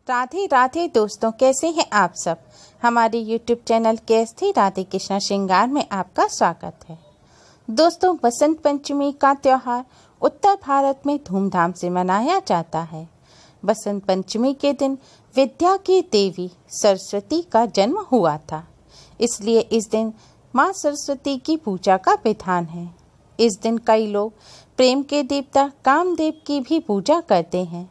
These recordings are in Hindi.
राधे राधे दोस्तों, कैसे हैं आप सब। हमारे YouTube चैनल कैस्थी राधे कृष्णा श्रृंगार में आपका स्वागत है। दोस्तों, बसंत पंचमी का त्यौहार उत्तर भारत में धूमधाम से मनाया जाता है। बसंत पंचमी के दिन विद्या की देवी सरस्वती का जन्म हुआ था, इसलिए इस दिन माँ सरस्वती की पूजा का विधान है। इस दिन कई लोग प्रेम के देवता कामदेव की भी पूजा करते हैं।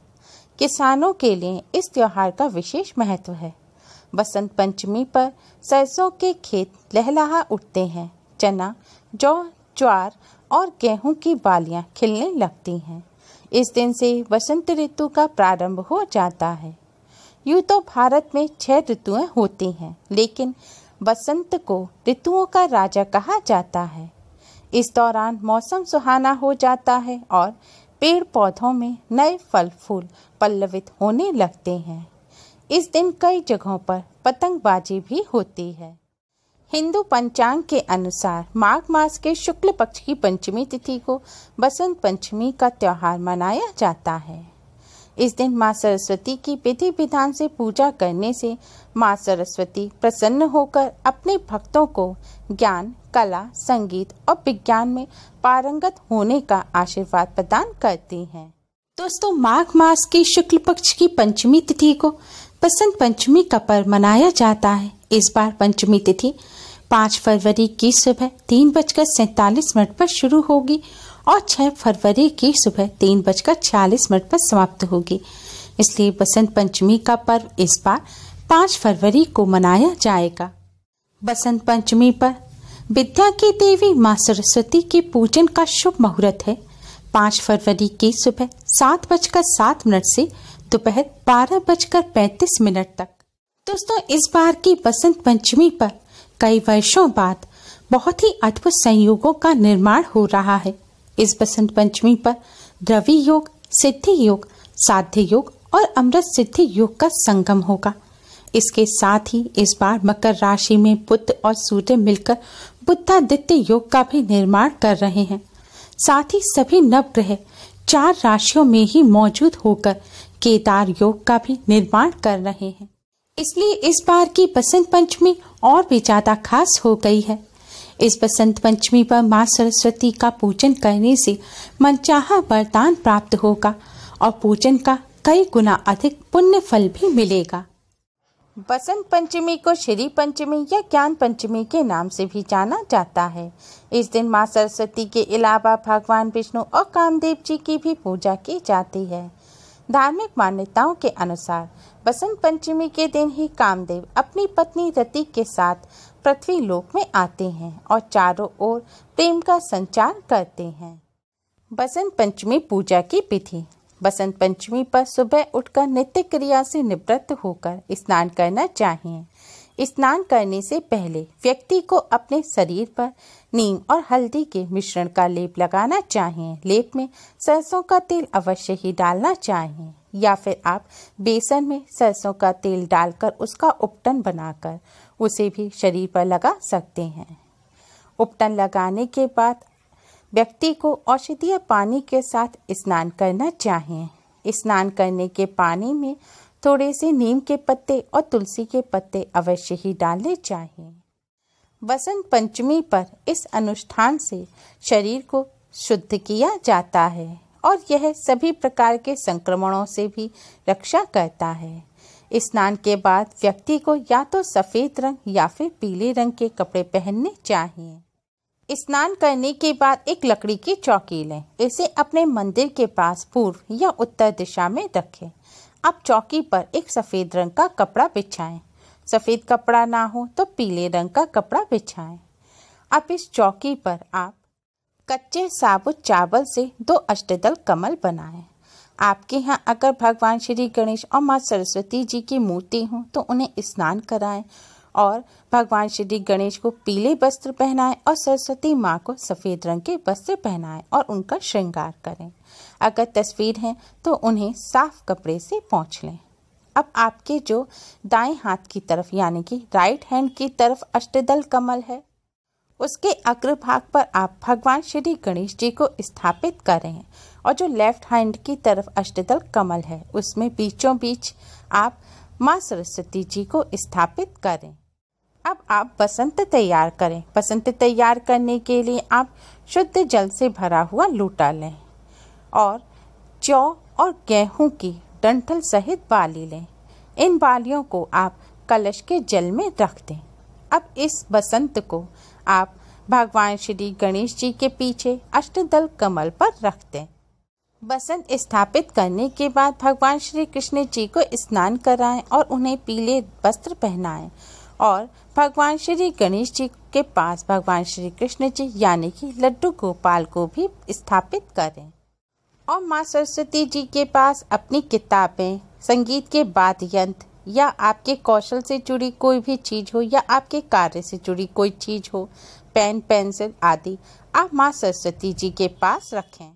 किसानों के लिए इस त्योहार का विशेष महत्व है। बसंत पंचमी पर सरसों के खेत लहलहा उठते हैं। चना, जौ, ज्वार और गेहूं की बालियां खिलने लगती हैं। इस दिन से वसंत ऋतु का प्रारंभ हो जाता है। यूँ तो भारत में 6 ऋतुएं होती हैं, लेकिन बसंत को ऋतुओं का राजा कहा जाता है। इस दौरान मौसम सुहाना हो जाता है और पेड़ पौधों में नए फल फूल पल्लवित होने लगते हैं। इस दिन कई जगहों पर पतंगबाजी भी होती है। हिंदू पंचांग के अनुसार माघ मास के शुक्ल पक्ष की पंचमी तिथि को बसंत पंचमी का त्यौहार मनाया जाता है। इस दिन माँ सरस्वती की विधि विधान से पूजा करने से माँ सरस्वती प्रसन्न होकर अपने भक्तों को ज्ञान, कला, संगीत और विज्ञान में पारंगत होने का आशीर्वाद प्रदान करती हैं। दोस्तों, माघ मास की शुक्ल पक्ष की पंचमी तिथि को बसंत पंचमी का पर्व मनाया जाता है। इस बार पंचमी तिथि 5 फरवरी की सुबह 3:47 पर शुरू होगी और 6 फरवरी की सुबह 3:46 पर समाप्त होगी। इसलिए बसंत पंचमी का पर्व इस बार 5 फरवरी को मनाया जाएगा। बसंत पंचमी पर विद्या की देवी माँ सरस्वती के पूजन का शुभ मुहूर्त है। 5 फरवरी की सुबह 7:07 से दोपहर 12:35 तक। दोस्तों, इस बार की बसंत पंचमी पर कई वर्षों बाद बहुत ही अद्भुत संयोगों का निर्माण हो रहा है। इस बसंत पंचमी पर द्रवि योग, सिद्धि योग, साध्य योग और अमृत सिद्धि योग का संगम होगा। इसके साथ ही इस बार मकर राशि में बुध और सूर्य मिलकर बुधादित्य योग का भी निर्माण कर रहे हैं। साथ ही सभी नवग्रह 4 राशियों में ही मौजूद होकर केदार योग का भी निर्माण कर रहे हैं। इसलिए इस बार की बसंत पंचमी और भी ज्यादा खास हो गई है। इस बसंत पंचमी पर माँ सरस्वती का पूजन करने से मनचाहा वरदान प्राप्त होगा और पूजन का कई गुना अधिक पुण्य फल भी मिलेगा। बसंत पंचमी को श्री पंचमी या ज्ञान पंचमी के नाम से भी जाना जाता है। इस दिन माँ सरस्वती के अलावा भगवान विष्णु और कामदेव जी की भी पूजा की जाती है। धार्मिक मान्यताओं के अनुसार बसंत पंचमी के दिन ही कामदेव अपनी पत्नी रति के साथ पृथ्वी लोक में आते हैं और चारों ओर प्रेम का संचार करते हैं। बसंत पंचमी पूजा की विधि। बसंत पंचमी पर सुबह उठकर नित्य क्रिया से निवृत्त होकर स्नान करना चाहिए। स्नान करने से पहले व्यक्ति को अपने शरीर पर नीम और हल्दी के मिश्रण का लेप लगाना चाहिए। लेप में सरसों का तेल अवश्य ही डालना चाहिए, या फिर आप बेसन में सरसों का तेल डालकर उसका उपटन बनाकर उसे भी शरीर पर लगा सकते हैं। उपटन लगाने के बाद व्यक्ति को औषधीय पानी के साथ स्नान करना चाहिए। स्नान करने के पानी में थोड़े से नीम के पत्ते और तुलसी के पत्ते अवश्य ही डालने चाहिए। बसंत पंचमी पर इस अनुष्ठान से शरीर को शुद्ध किया जाता है और यह सभी प्रकार के संक्रमणों से भी रक्षा करता है। स्नान के बाद व्यक्ति को या तो सफेद रंग या फिर पीले रंग के कपड़े पहनने चाहिए। स्नान करने के बाद एक लकड़ी की चौकी लें। इसे अपने मंदिर के पास पूर्व या उत्तर दिशा में रखें। अब चौकी पर एक सफेद रंग का कपड़ा बिछाएं। सफेद कपड़ा ना हो तो पीले रंग का कपड़ा बिछाएं। अब इस चौकी पर आप कच्चे साबुत चावल से 2 अष्टदल कमल बनाएं। आपके यहाँ अगर भगवान श्री गणेश और माँ सरस्वती जी की मूर्ति हो तो उन्हें स्नान कराएं और भगवान श्री गणेश को पीले वस्त्र पहनाएं और सरस्वती माँ को सफ़ेद रंग के वस्त्र पहनाएं और उनका श्रृंगार करें। अगर तस्वीर है तो उन्हें साफ कपड़े से पोंछ लें। अब आपके जो दाएं हाथ की तरफ यानी कि राइट हैंड की तरफ अष्टदल कमल है, उसके अग्रभाग पर आप भगवान श्री गणेश जी को स्थापित करें और जो लेफ्ट हैंड की तरफ अष्टदल कमल है उसमें बीचों बीच आप माँ सरस्वती जी को स्थापित करें। अब आप बसंत तैयार करें। बसंत तैयार करने के लिए आप शुद्ध जल से भरा हुआ लोटा लें और जौ और गेहूं की डंठल सहित बाली लें। इन बालियों को आप कलश के जल में रख दें। अब इस बसंत को आप भगवान श्री गणेश जी के पीछे अष्टदल कमल पर रख दें। बसंत स्थापित करने के बाद भगवान श्री कृष्ण जी को स्नान कराएं और उन्हें पीले वस्त्र पहनाएं और भगवान श्री गणेश जी के पास भगवान श्री कृष्ण जी यानी कि लड्डू गोपाल को भी स्थापित करें और माँ सरस्वती जी के पास अपनी किताबें, संगीत के वाद्य यंत्र या आपके कौशल से जुड़ी कोई भी चीज हो या आपके कार्य से जुड़ी कोई चीज हो, पेन, पेंसिल आदि आप माँ सरस्वती जी के पास रखें।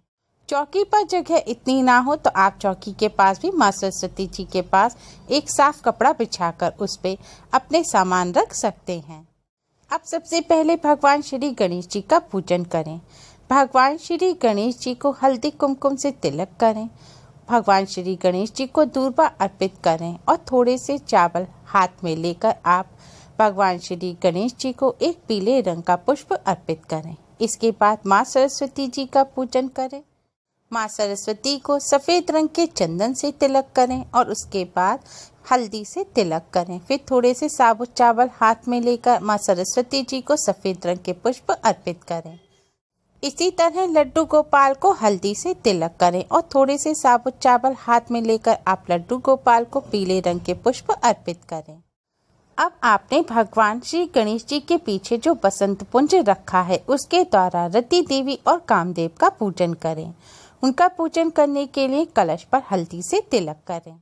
चौकी पर जगह इतनी ना हो तो आप चौकी के पास भी माँ सरस्वती जी के पास एक साफ कपड़ा बिछाकर उस पे अपने सामान रख सकते हैं। अब सबसे पहले भगवान श्री गणेश जी का पूजन करें। भगवान श्री गणेश जी को हल्दी कुमकुम से तिलक करें। भगवान श्री गणेश जी को दूर्वा अर्पित करें और थोड़े से चावल हाथ में लेकर आप भगवान श्री गणेश जी को एक पीले रंग का पुष्प अर्पित करें। इसके बाद माँ सरस्वती जी का पूजन करें। माँ सरस्वती को सफ़ेद रंग के चंदन से तिलक करें और उसके बाद हल्दी से तिलक करें। फिर थोड़े से साबुत चावल हाथ में लेकर माँ सरस्वती जी को सफ़ेद रंग के पुष्प अर्पित करें। इसी तरह लड्डू गोपाल को हल्दी से तिलक करें और थोड़े से साबुत चावल हाथ में लेकर आप लड्डू गोपाल को पीले रंग के पुष्प अर्पित करें। अब आपने भगवान श्री गणेश जी के पीछे जो बसंत पुंज रखा है उसके द्वारा रति देवी और कामदेव का पूजन करें। उनका पूजन करने के लिए कलश पर हल्दी से तिलक करें।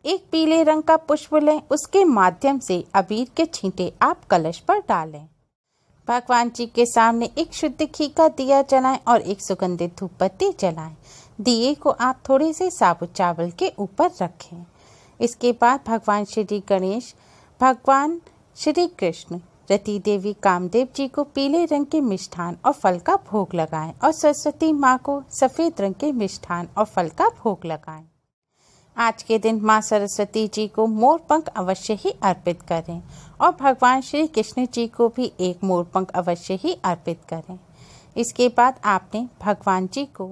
एक पीले रंग का पुष्प लें, उसके माध्यम से अबीर के छींटे आप कलश पर डालें। भगवान जी के सामने एक शुद्ध घी का दिया जलाएं और एक सुगंधित धूप बत्ती जलाएं। दिए को आप थोड़े से साबुत चावल के ऊपर रखें। इसके बाद भगवान श्री गणेश, भगवान श्री कृष्ण, रति देवी, कामदेव जी को पीले रंग के मिष्ठान और फल का भोग लगाएं और सरस्वती माँ को सफेद रंग के मिष्ठान और फल का भोग लगाएं। आज के दिन माँ सरस्वती जी को मोर पंख अवश्य ही अर्पित करें और भगवान श्री कृष्ण जी को भी एक मोर पंख अवश्य ही अर्पित करें। इसके बाद आपने भगवान जी को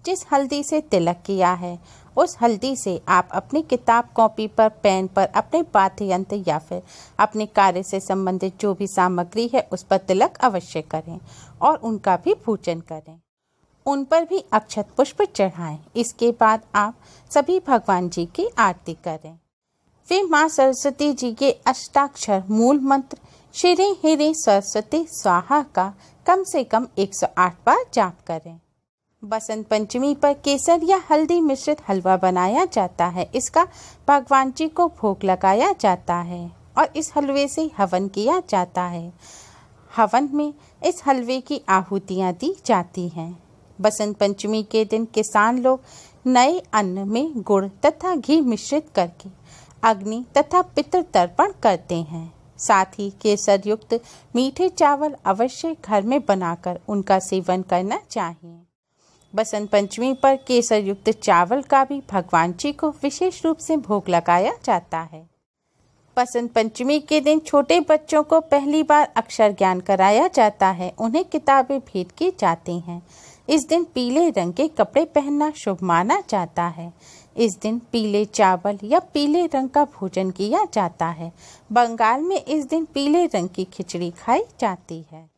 जिस हल्दी से तिलक किया है उस हल्दी से आप अपनी किताब, कॉपी पर, पेन पर, अपने वाद्य यंत्र या फिर अपने कार्य से संबंधित जो भी सामग्री है उस पर तिलक अवश्य करें और उनका भी पूजन करें। उन पर भी अक्षत पुष्प चढ़ाएं। इसके बाद आप सभी भगवान जी की आरती करें। फिर माँ सरस्वती जी के अष्टाक्षर मूल मंत्र श्री ह्रीं सरस्वती स्वाहा का कम से कम 108 बार जाप करें। बसंत पंचमी पर केसर या हल्दी मिश्रित हलवा बनाया जाता है। इसका भगवान जी को भोग लगाया जाता है और इस हलवे से हवन किया जाता है। हवन में इस हलवे की आहुतियाँ दी जाती हैं। बसंत पंचमी के दिन किसान लोग नए अन्न में गुड़ तथा घी मिश्रित करके अग्नि तथा पितृ तर्पण करते हैं। साथ ही केसर युक्त मीठे चावल अवश्य घर में बनाकर उनका सेवन करना चाहिए। बसंत पंचमी पर केसर युक्त चावल का भी भगवान जी को विशेष रूप से भोग लगाया जाता है। बसंत पंचमी के दिन छोटे बच्चों को पहली बार अक्षर ज्ञान कराया जाता है। उन्हें किताबें भेंट की जाती हैं। इस दिन पीले रंग के कपड़े पहनना शुभ माना जाता है। इस दिन पीले चावल या पीले रंग का भोजन किया जाता है। बंगाल में इस दिन पीले रंग की खिचड़ी खाई जाती है।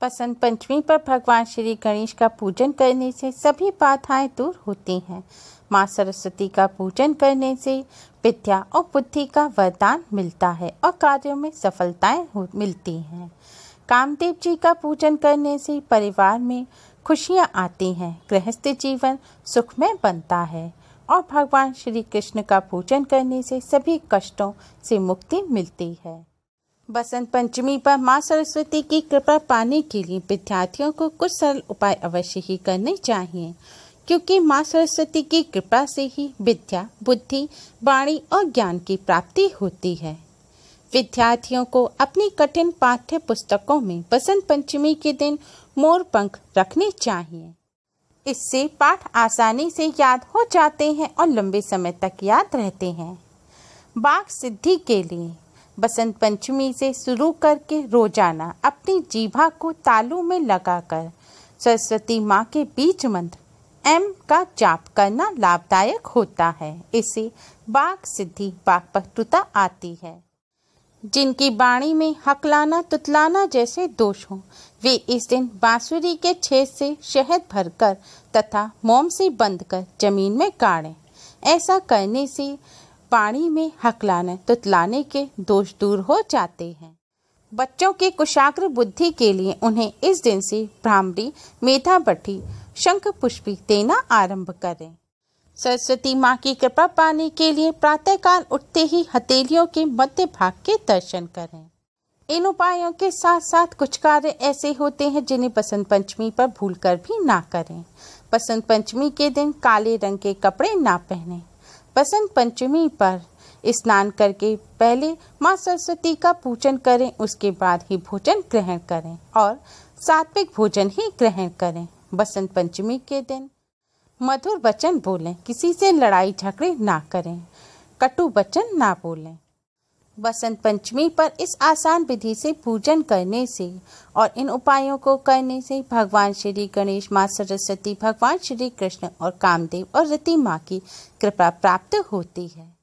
बसंत पंचमी पर भगवान श्री गणेश का पूजन करने से सभी बाधाएं दूर होती हैं। माँ सरस्वती का पूजन करने से विद्या और बुद्धि का वरदान मिलता है और कार्यों में सफलताएं मिलती हैं। कामदेव जी का पूजन करने से परिवार में खुशियाँ आती हैं, गृहस्थ जीवन सुखमय बनता है और भगवान श्री कृष्ण का पूजन करने से सभी कष्टों से मुक्ति मिलती है। बसंत पंचमी पर माँ सरस्वती की कृपा पाने के लिए विद्यार्थियों को कुछ सरल उपाय अवश्य ही करने चाहिए, क्योंकि माँ सरस्वती की कृपा से ही विद्या, बुद्धि, वाणी और ज्ञान की प्राप्ति होती है। विद्यार्थियों को अपनी कठिन पाठ्य पुस्तकों में बसंत पंचमी के दिन मोर पंख रखने चाहिए। इससे पाठ आसानी से याद हो जाते हैं और लंबे समय तक याद रहते हैं। वाक सिद्धि के लिए बसंत पंचमी से शुरू करके रोजाना अपनी जीभा को तालू में लगाकर सरस्वती माँ के बीज मंत्र एम का जाप करना लाभदायक होता है। इससे वाक सिद्धि वाक्पटुता आती है। जिनकी वाणी में हकलाना तुतलाना जैसे दोष हो वे इस दिन बांसुरी के छेद से शहद भरकर तथा मोम से बंद कर जमीन में गाड़ें। ऐसा करने से वाणी में हकलाने तुतलाने के दोष दूर हो जाते हैं। बच्चों के कुशाग्र बुद्धि के लिए उन्हें इस दिन से भ्रामरी, मेधा बठी, शंख पुष्पी देना आरंभ करें। सरस्वती माँ की कृपा पाने के लिए प्रातःकाल उठते ही हथेलियों के मध्य भाग के दर्शन करें। इन उपायों के साथ साथ कुछ कार्य ऐसे होते हैं जिन्हें बसंत पंचमी पर भूलकर भी ना करें। बसंत पंचमी के दिन काले रंग के कपड़े ना पहनें। बसंत पंचमी पर स्नान करके पहले माँ सरस्वती का पूजन करें, उसके बाद ही भोजन ग्रहण करें और सात्विक भोजन ही ग्रहण करें। बसंत पंचमी के दिन मधुर वचन बोलें, किसी से लड़ाई झगड़े ना करें, कटु वचन ना बोलें। बसंत पंचमी पर इस आसान विधि से पूजन करने से और इन उपायों को करने से भगवान श्री गणेश, माँ सरस्वती, भगवान श्री कृष्ण और कामदेव और रति माँ की कृपा प्राप्त होती है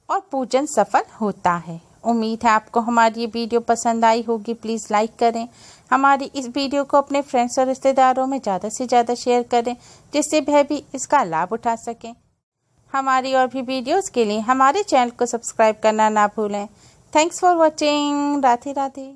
और पूजन सफल होता है। उम्मीद है आपको हमारी ये वीडियो पसंद आई होगी। प्लीज़ लाइक करें। हमारी इस वीडियो को अपने फ्रेंड्स और रिश्तेदारों में ज़्यादा से ज़्यादा शेयर करें जिससे वह भी इसका लाभ उठा सकें। हमारी और भी वीडियोस के लिए हमारे चैनल को सब्सक्राइब करना ना भूलें। Thanks for watching. Radhe Radhe.